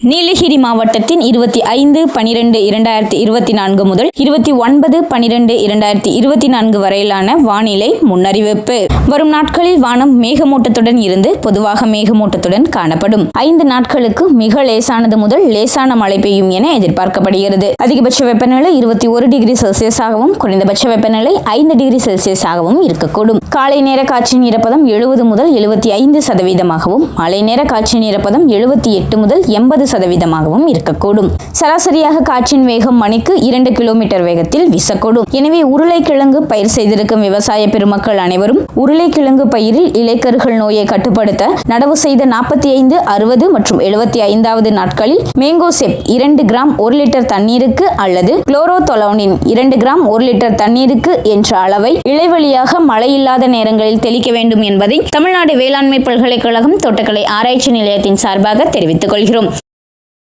நீலகிரி மாவட்டத்தின் 25/12/2024 முதல் 29/12/2024 வரையிலான வானிலை முன்னறிவிப்பு. வரும் நாட்களில் வானம் மேகமூட்டத்துடன் இருந்து பொதுவாக மேகமூட்டத்துடன் காணப்படும். 5 நாட்களுக்கு மிக லேசானது முதல் லேசான மழை பெய்யும் என எதிர்பார்க்கப்படுகிறது. அதிகபட்ச வெப்பநிலை 21 டிகிரி செல்சியஸாகவும் குறைந்தபட்ச வெப்பநிலை 5 டிகிரி செல்சியஸாகவும் இருக்கக்கூடும். காலை நேர காற்றின் ஈரப்பதம் 70 முதல் 75%ஆகவும் மாலை நேர காற்றின் ஈரப்பதம் 78 முதல் 80%ஆகவும் இருக்கக்கூடும். சராசரியாக காற்றின் வேகம் மணிக்கு 2 கிலோமீட்டர் வேகத்தில் வீசக்கூடும். எனவே உருளைக்கிழங்கு பயிர் செய்திருக்கும் விவசாய பெருமக்கள் அனைவரும் உருளைக்கிழங்கு பயிரில் இலைக்கருகள் நோயை கட்டுப்படுத்த நடவு செய்த 45, 60 மற்றும் 75வது நாட்களில் மேங்கோசெப் 2 கிராம் 1 லிட்டர் தண்ணீருக்கு அல்லது குளோரோதொலோனின் 2 கிராம் 1 லிட்டர் தண்ணீருக்கு என்ற அளவை இலைவழியாக மழையில்லாத நேரங்களில் தெளிக்க வேண்டும் என்பதை தமிழ்நாடு வேளாண்மை பல்கலைக்கழகம் தோட்டக்கலை ஆராய்ச்சி நிலையத்தின் சார்பாக தெரிவித்துக் கொள்கிறோம்.